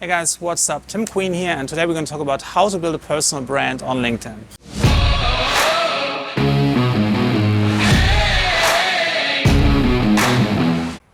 Hey guys, what's up? Tim Queen here, and today we're going to talk about how to build a personal brand on LinkedIn.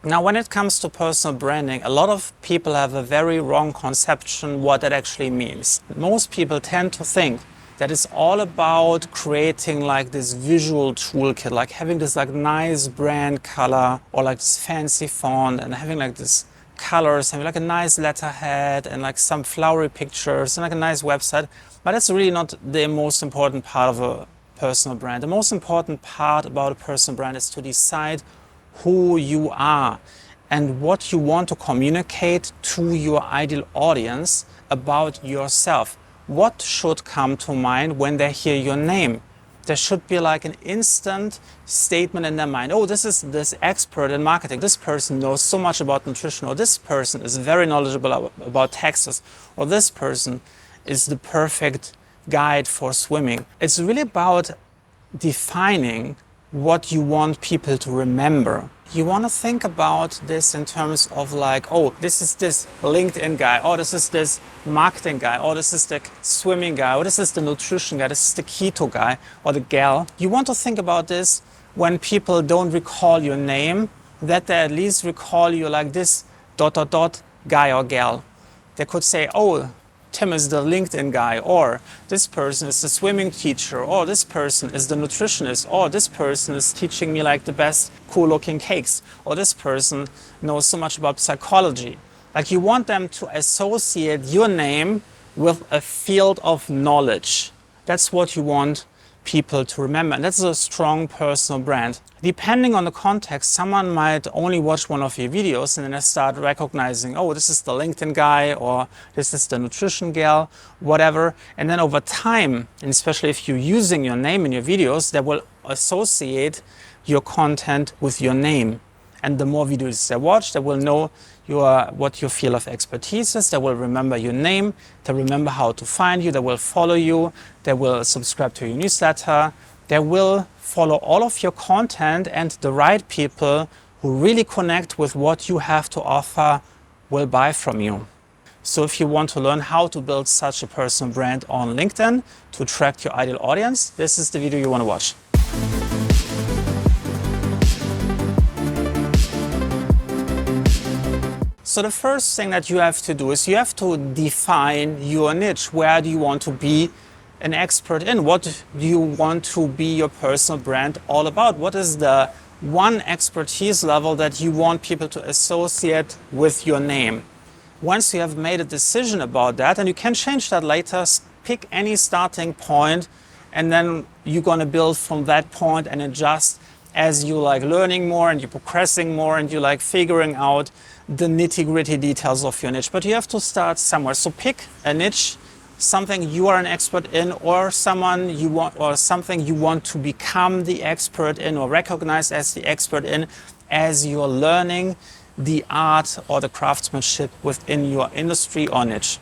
Now, when it comes to personal branding, a lot of people have a very wrong conception what that actually means. Most people tend to think that it's all about creating like this visual toolkit, like having this like nice brand color or like this fancy font and having like this colors, having like a nice letterhead and like some flowery pictures and like a nice website. But that's really not the most important part of a personal brand. The most important part about a personal brand is to decide who you are and what you want to communicate to your ideal audience about yourself. What should come to mind when they hear your name? There should be like an instant statement in their mind. Oh, this is this expert in marketing. This person knows so much about nutrition, or this person is very knowledgeable about taxes, or this person is the perfect guide for swimming. It's really about defining what you want people to remember. You want to think about this in terms of like, oh, this is this LinkedIn guy, oh, this is this marketing guy, oh, this is the swimming guy, or this is the nutrition guy, this is the keto guy or the gal. You want to think about this when people don't recall your name, that they at least recall you like this ... guy or gal. They could say, oh, Tim is the LinkedIn guy, or this person is the swimming teacher, or this person is the nutritionist, or this person is teaching me like the best cool looking cakes, or this person knows so much about psychology. Like you want them to associate your name with a field of knowledge. That's what you want people to remember, and that's a strong personal brand. Depending on the context, someone might only watch one of your videos and then they start recognizing, oh, this is the LinkedIn guy, or this is the nutrition gal, whatever. And then over time, and especially if you're using your name in your videos, they will associate your content with your name. And the more videos they watch, they will know what your field of expertise is. They will remember your name. They remember how to find you. They will follow you. They will subscribe to your newsletter. They will follow all of your content, and the right people who really connect with what you have to offer will buy from you. So if you want to learn how to build such a personal brand on LinkedIn to attract your ideal audience, this is the video you want to watch. So the first thing that you have to do is you have to define your niche. Where do you want to be an expert in? What do you want to be your personal brand all about? What is the one expertise level that you want people to associate with your name? Once you have made a decision about that, and you can change that later, pick any starting point, and then you're going to build from that point and adjust as you like learning more and you're progressing more and you like figuring out the nitty-gritty details of your niche. But you have to start somewhere. So pick a niche, something you are an expert in, or someone you want, or something you want to become the expert in or recognize as the expert in as you're learning the art or the craftsmanship within your industry or niche.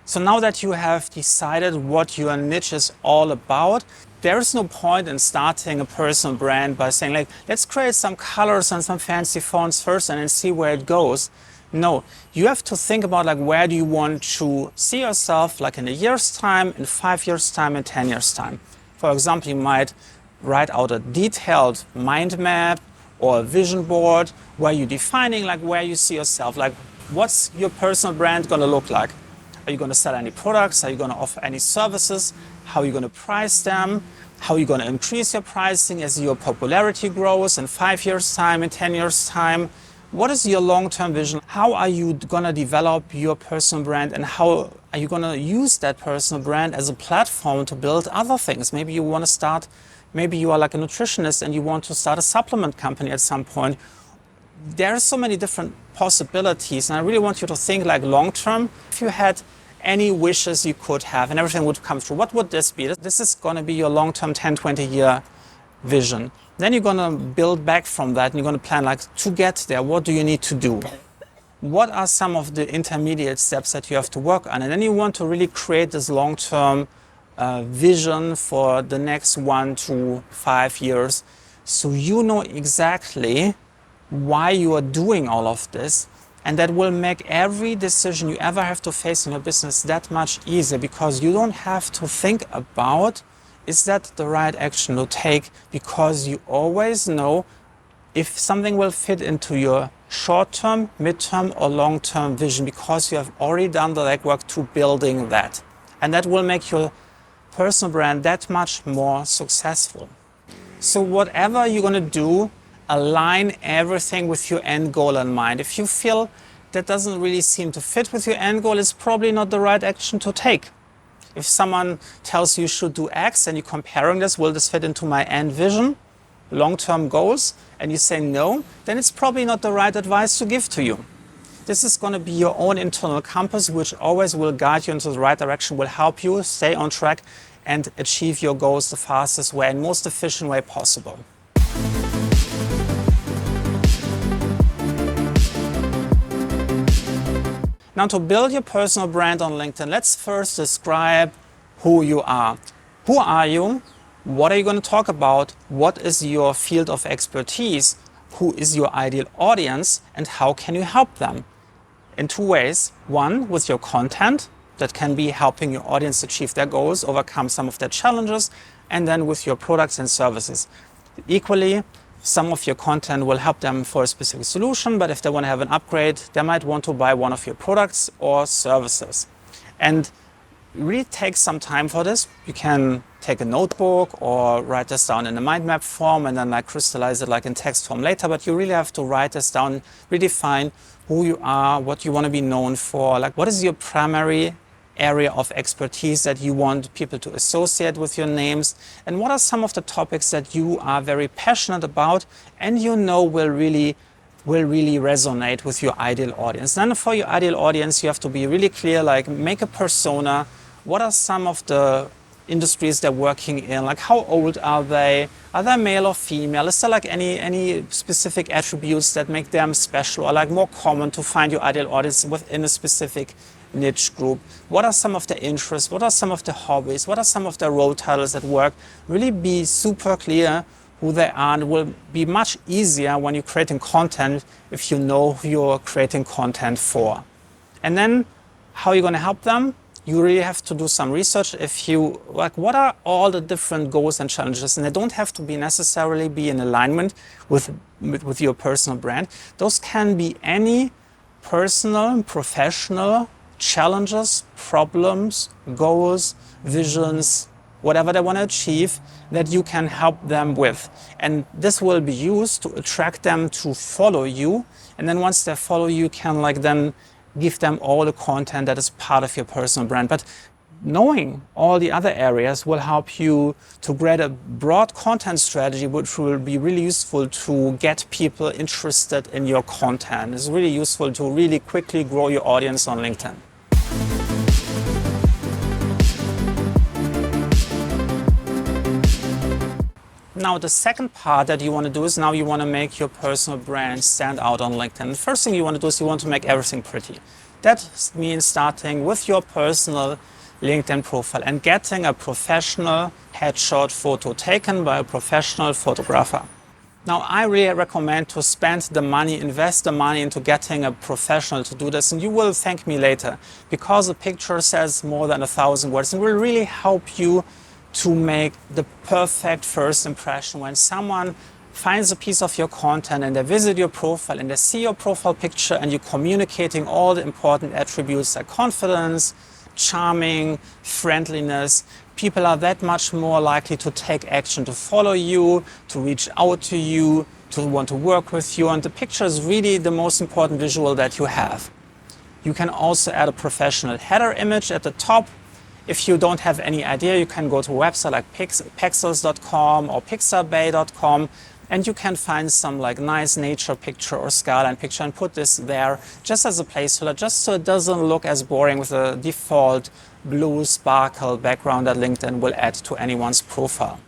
So now that you have decided what your niche is all about, there is no point in starting a personal brand by saying like, let's create some colors and some fancy fonts first and then see where it goes. No, you have to think about like, where do you want to see yourself like in a year's time, in 5 years time, in 10 years time. For example, you might write out a detailed mind map or a vision board where you're defining like where you see yourself, like what's your personal brand going to look like? Are you going to sell any products? Are you going to offer any services? How are you going to price them? How are you going to increase your pricing as your popularity grows in 5 years' time, in 10 years' time? What is your long-term vision? How are you going to develop your personal brand, and how are you going to use that personal brand as a platform to build other things? Maybe you want to start, maybe you are like a nutritionist and you want to start a supplement company at some point. There are so many different possibilities, and I really want you to think like long-term. If you had any wishes you could have and everything would come true, what would this be? This is going to be your long-term 10, 20-year vision. Then you're going to build back from that and you're going to plan like to get there. What do you need to do? What are some of the intermediate steps that you have to work on? And then you want to really create this long-term vision for the next 1 to 5 years So you know exactly why you are doing all of this, and that will make every decision you ever have to face in your business that much easier, because you don't have to think about, is that the right action to take, because you always know if something will fit into your short-term, mid-term or long-term vision, because you have already done the legwork to building that. And that will make your personal brand that much more successful. So whatever you're going to do, align everything with your end goal in mind. If you feel that doesn't really seem to fit with your end goal, it's probably not the right action to take. If someone tells you should do X and you're comparing this, will this fit into my end vision, long-term goals, and you say no, then it's probably not the right advice to give to you. This is going to be your own internal compass, which always will guide you into the right direction, will help you stay on track and achieve your goals the fastest way and most efficient way possible. Now, to build your personal brand on LinkedIn, let's first describe who you are. Who are you? What are you going to talk about? What is your field of expertise? Who is your ideal audience? And how can you help them? In two ways. One, with your content, that can be helping your audience achieve their goals, overcome some of their challenges, and then with your products and services. Equally, some of your content will help them for a specific solution, but if they want to have an upgrade, they might want to buy one of your products or services. And really take some time for this. You can take a notebook or write this down in a mind map form and then crystallize it in text form later, but you really have to write this down, redefine who you are, what you want to be known for, what is your primary area of expertise that you want people to associate with your names, and what are some of the topics that you are very passionate about and will really resonate with your ideal audience. Then for your ideal audience, you have to be really clear, make a persona. What are some of the industries they're working in? How old are they? Are they male or female? Is there any specific attributes that make them special or more common to find your ideal audience within a specific niche group? What are some of their interests? What are some of their hobbies? What are some of their role titles at work? Really be super clear who they are, and it will be much easier when you're creating content if you know who you're creating content for. And then how are you going to help them? You really have to do some research. If you what are all the different goals and challenges, and they don't have to be necessarily be in alignment with your personal brand. Those can be any personal, professional challenges, problems, goals, visions, whatever they want to achieve that you can help them with. And this will be used to attract them to follow you. And then once they follow you, you can then give them all the content that is part of your personal brand. But knowing all the other areas will help you to create a broad content strategy, which will be really useful to get people interested in your content. It's really useful to really quickly grow your audience on LinkedIn. Now, the second part that you want to do is now you want to make your personal brand stand out on LinkedIn. The first thing you want to do is you want to make everything pretty. That means starting with your personal LinkedIn profile and getting a professional headshot photo taken by a professional photographer. Now, I really recommend to spend the money, invest the money into getting a professional to do this, and you will thank me later, because the picture says more than 1,000 words and will really help you to make the perfect first impression. When someone finds a piece of your content and they visit your profile and they see your profile picture and you're communicating all the important attributes like confidence, charming, friendliness, people are that much more likely to take action, to follow you, to reach out to you, to want to work with you. And the picture is really the most important visual that you have. You can also add a professional header image at the top. If you don't have any idea, you can go to a website like pexels.com or pixabay.com, and you can find some nice nature picture or skyline picture and put this there just as a placeholder, just so it doesn't look as boring with the default blue sparkle background that LinkedIn will add to anyone's profile.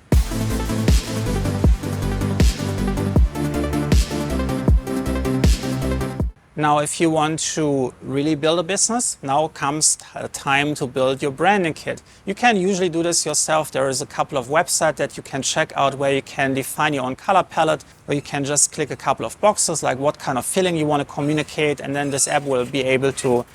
Now, if you want to really build a business, now comes time to build your branding kit. You can usually do this yourself. There is a couple of websites that you can check out where you can define your own color palette, where you can just click a couple of boxes like what kind of feeling you want to communicate, and then this app will be able to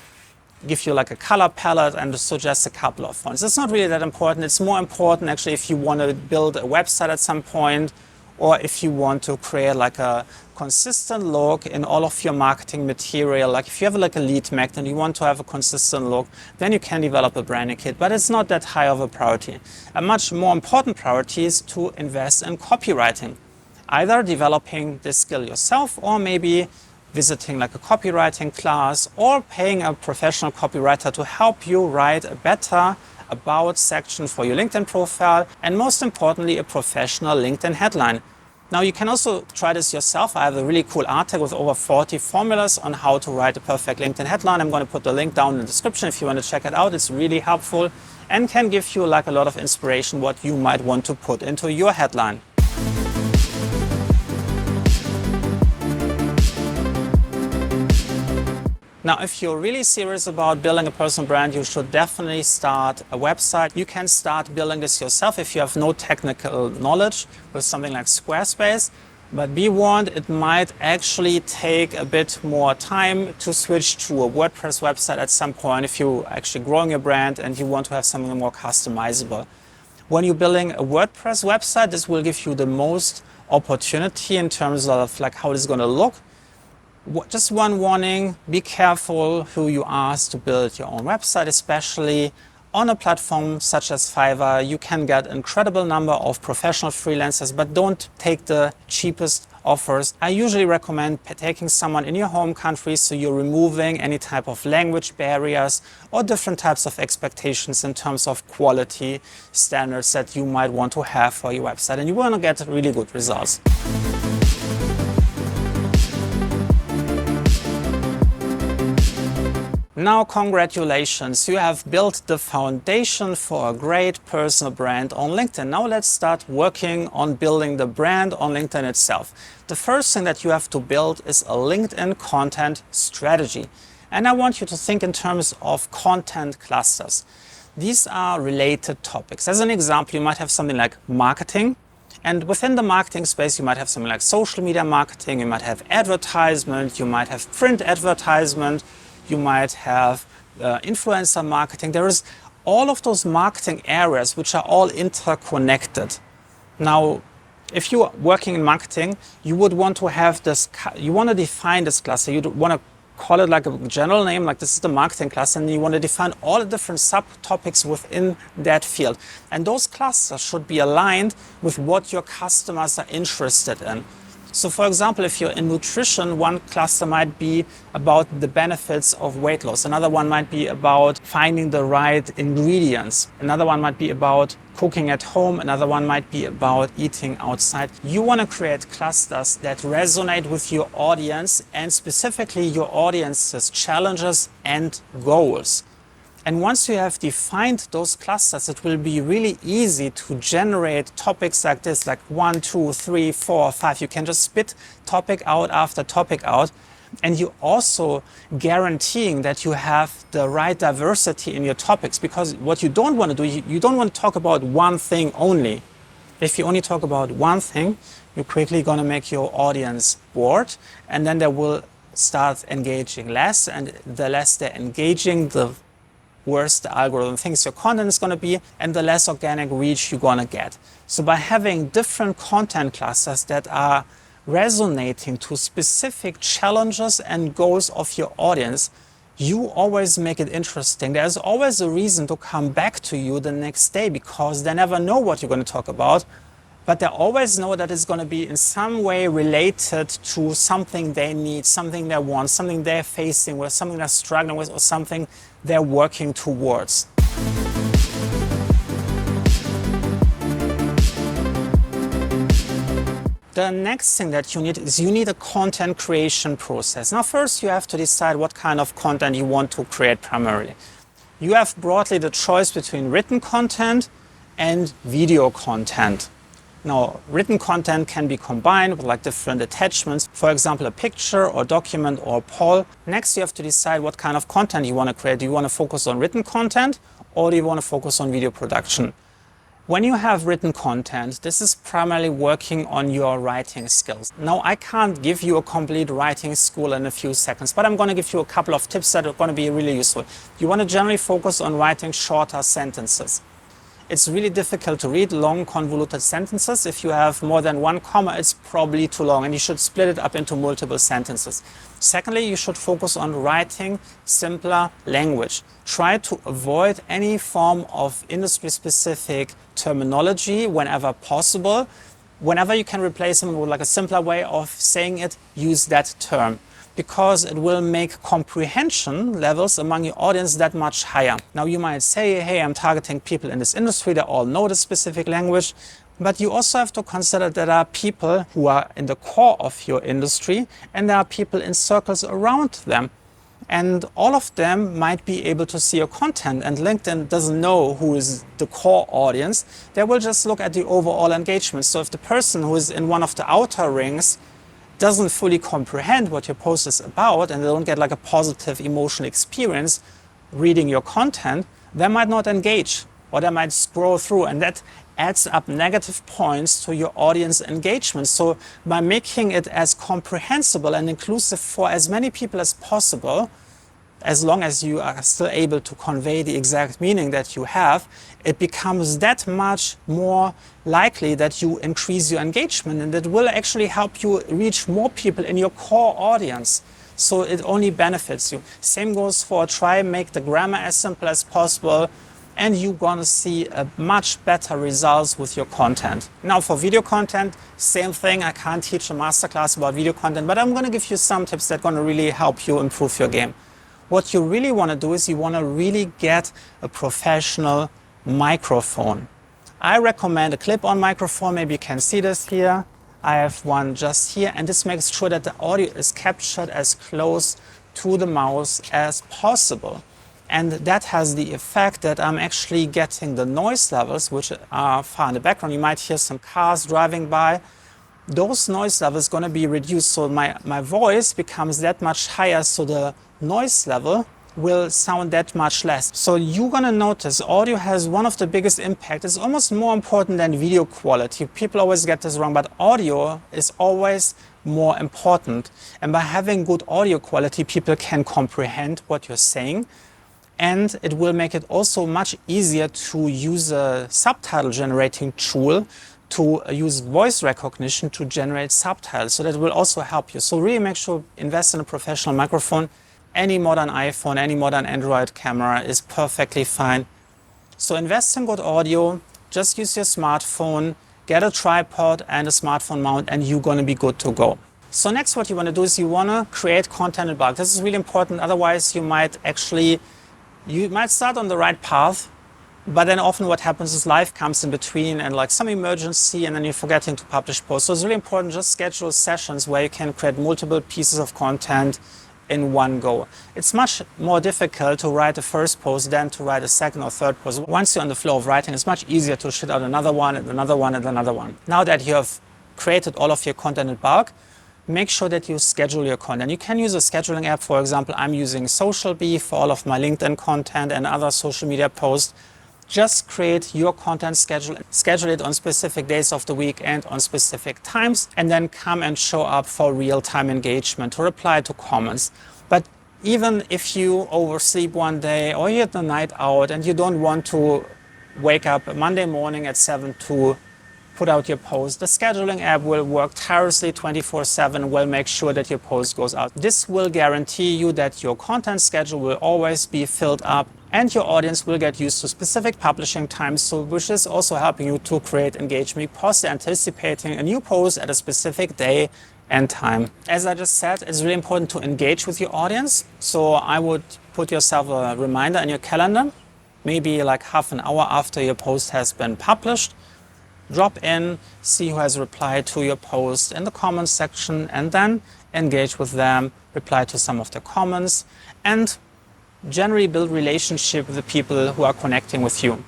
give you like a color palette and suggest a couple of fonts. It's not really that important. It's more important actually if you want to build a website at some point, or if you want to create like a consistent look in all of your marketing material. Like if you have like a lead magnet and you want to have a consistent look, then you can develop a branding kit, but it's not that high of a priority. A much more important priority is to invest in copywriting, either developing this skill yourself or maybe visiting like a copywriting class or paying a professional copywriter to help you write a better about section for your LinkedIn profile, and most importantly, a professional LinkedIn headline. Now you can also try this yourself. I have a really cool article with over 40 formulas on how to write a perfect LinkedIn headline. I'm going to put the link down in the description if you want to check it out. It's really helpful and can give you like a lot of inspiration what you might want to put into your headline. Now, if you're really serious about building a personal brand, you should definitely start a website. You can start building this yourself if you have no technical knowledge with something like Squarespace. But be warned, it might actually take a bit more time to switch to a WordPress website at some point if you're actually growing your brand and you want to have something more customizable. When you're building a WordPress website, this will give you the most opportunity in terms of like how it's going to look. Just one warning, be careful who you ask to build your own website, especially on a platform such as Fiverr. You can get an incredible number of professional freelancers, but don't take the cheapest offers. I usually recommend taking someone in your home country, so you're removing any type of language barriers or different types of expectations in terms of quality standards that you might want to have for your website, and you want to get really good results. Now, congratulations, you have built the foundation for a great personal brand on LinkedIn. Now let's start working on building the brand on LinkedIn itself. The first thing that you have to build is a LinkedIn content strategy. And I want you to think in terms of content clusters. These are related topics. As an example, you might have something like marketing. And within the marketing space, you might have something like social media marketing, you might have advertisement, you might have print advertisement, you might have influencer marketing. There is all of those marketing areas which are all interconnected. Now, if you are working in marketing, you would want to have this, you want to define this cluster. You want to call it like a general name, like this is the marketing cluster, and you want to define all the different subtopics within that field. And those clusters should be aligned with what your customers are interested in. So for example, if you're in nutrition, one cluster might be about the benefits of weight loss. Another one might be about finding the right ingredients. Another one might be about cooking at home. Another one might be about eating outside. You want to create clusters that resonate with your audience and specifically your audience's challenges and goals. And once you have defined those clusters, it will be really easy to generate topics like this, like 1, 2, 3, 4, 5. You can just spit topic out after topic out. And you also guaranteeing that you have the right diversity in your topics, because what you don't want to do, you don't want to talk about one thing only. If you only talk about one thing, you're quickly going to make your audience bored, and then they will start engaging less. And the less they're engaging, the worse the algorithm thinks your content is going to be, and the less organic reach you're going to get. So by having different content clusters that are resonating to specific challenges and goals of your audience, you always make it interesting. There's always a reason to come back to you the next day, because they never know what you're going to talk about, but they always know that it's going to be in some way related to something they need, something they want, something they're facing with, something they're struggling with, or something they're working towards. The next thing that you need is a content creation process. Now, first you have to decide what kind of content you want to create primarily. You have broadly the choice between written content and video content. Now, written content can be combined with like different attachments, for example, a picture or document or a poll. Next, you have to decide what kind of content you want to create. Do you want to focus on written content or do you want to focus on video production? When you have written content, this is primarily working on your writing skills. Now, I can't give you a complete writing school in a few seconds, but I'm going to give you a couple of tips that are going to be really useful. You want to generally focus on writing shorter sentences. It's really difficult to read long, convoluted sentences. If you have more than one comma, it's probably too long, and you should split it up into multiple sentences. Secondly, you should focus on writing simpler language. Try to avoid any form of industry-specific terminology whenever possible. Whenever you can replace them with like a simpler way of saying it, use that term, because it will make comprehension levels among your audience that much higher. Now you might say, hey, I'm targeting people in this industry, they all know the specific language, but you also have to consider that there are people who are in the core of your industry and there are people in circles around them. And all of them might be able to see your content, and LinkedIn doesn't know who is the core audience. They will just look at the overall engagement. So if the person who is in one of the outer rings doesn't fully comprehend what your post is about and they don't get like a positive emotional experience reading your content, they might not engage or they might scroll through, and that adds up negative points to your audience engagement. So by making it as comprehensible and inclusive for as many people as possible, as long as you are still able to convey the exact meaning that you have, it becomes that much more likely that you increase your engagement, and it will actually help you reach more people in your core audience. So it only benefits you. Same goes for try make the grammar as simple as possible, and you're gonna see a much better results with your content. Now for video content, same thing. I can't teach a masterclass about video content, but I'm gonna give you some tips that are gonna really help you improve your game. What you really want to do is you want to really get a professional microphone. I recommend a clip-on microphone. Maybe you can see this here. I have one just here, and this makes sure that the audio is captured as close to the mouth as possible. And that has the effect that I'm actually getting the noise levels, which are far in the background. You might hear some cars driving by. Those noise levels are going to be reduced, so my voice becomes that much higher, so the noise level will sound that much less. So you're going to notice audio has one of the biggest impacts. It's almost more important than video quality. People always get this wrong, but audio is always more important. And by having good audio quality, people can comprehend what you're saying. And it will make it also much easier to use a subtitle generating tool to use voice recognition to generate subtitles. So that will also help you. So really make sure invest in a professional microphone. Any modern iPhone, any modern Android camera is perfectly fine. So invest in good audio, just use your smartphone, get a tripod and a smartphone mount, and you're gonna be good to go. So next what you wanna do is you wanna create content in bulk. This is really important, otherwise you might start on the right path, but then often what happens is life comes in between and like some emergency, and then you're forgetting to publish posts. So it's really important, just schedule sessions where you can create multiple pieces of content in one go. It's much more difficult to write a first post than to write a second or third post. Once you're on the flow of writing, it's much easier to shit out another one and another one and another one. Now that you have created all of your content in bulk, make sure that you schedule your content. You can use a scheduling app. For example, I'm using SocialBee for all of my LinkedIn content and other social media posts. Just create your content schedule it on specific days of the week and on specific times, and then come and show up for real-time engagement, to reply to comments. But even if you oversleep one day or you're the night out and you don't want to wake up Monday morning at 7 to put out your post, the scheduling app will work tirelessly 24/7, will make sure that your post goes out. This will guarantee you that your content schedule will always be filled up and your audience will get used to specific publishing times, so which is also helping you to create engagement because they're anticipating a new post at a specific day and time. As I just said, it's really important to engage with your audience. So I would put yourself a reminder in your calendar, maybe like half an hour after your post has been published. Drop in, see who has replied to your post in the comments section, and then engage with them, reply to some of the comments, and generally build relationship with the people who are connecting with you.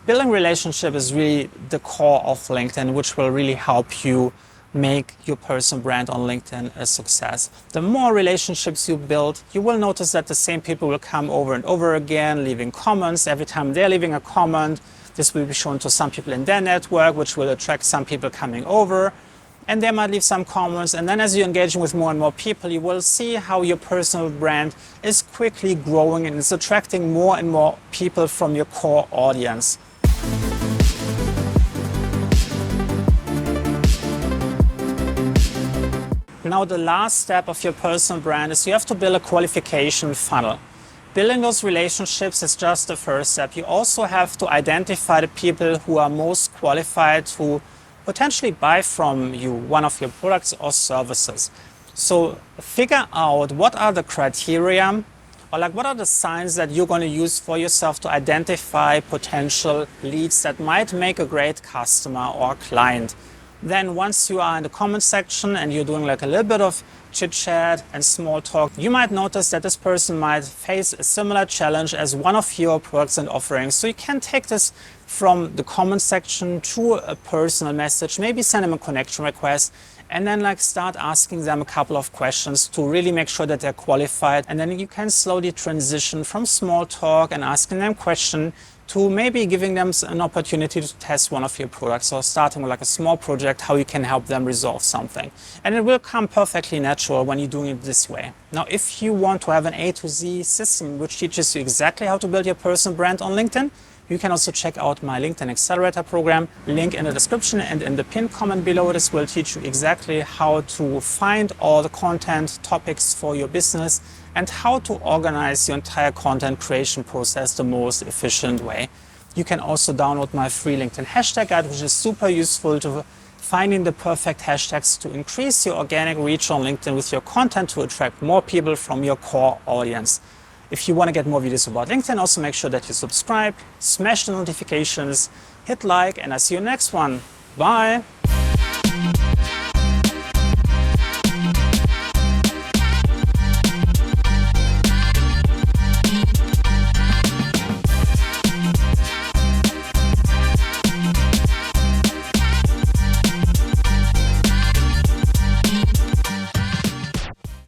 Building relationship is really the core of LinkedIn, which will really help you make your personal brand on LinkedIn a success. The more relationships you build, you will notice that the same people will come over and over again, leaving comments. Every time they're leaving a comment, this will be shown to some people in their network, which will attract some people coming over. And they might leave some comments. And then as you're engaging with more and more people, you will see how your personal brand is quickly growing and is attracting more and more people from your core audience. Now, the last step of your personal brand is you have to build a qualification funnel. Building those relationships is just the first step. You also have to identify the people who are most qualified to potentially buy from you one of your products or services. So figure out what are the criteria, or like what are the signs that you're going to use for yourself to identify potential leads that might make a great customer or client. Then once you are in the comment section and you're doing like a little bit of chit chat and small talk, you might notice that this person might face a similar challenge as one of your products and offerings. So you can take this from the comment section to a personal message, maybe send them a connection request, and then like start asking them a couple of questions to really make sure that they're qualified. And then you can slowly transition from small talk and asking them questions to maybe giving them an opportunity to test one of your products, or starting with like a small project, how you can help them resolve something. And it will come perfectly natural when you're doing it this way. Now, if you want to have an A to Z system which teaches you exactly how to build your personal brand on LinkedIn, you can also check out my LinkedIn Accelerator program, link in the description and in the pinned comment below. This will teach you exactly how to find all the content topics for your business and how to organize your entire content creation process the most efficient way. You can also download my free LinkedIn hashtag guide, which is super useful to finding the perfect hashtags to increase your organic reach on LinkedIn with your content to attract more people from your core audience. If you want to get more videos about LinkedIn, also make sure that you subscribe, smash the notifications, hit like, and I see you next one. Bye!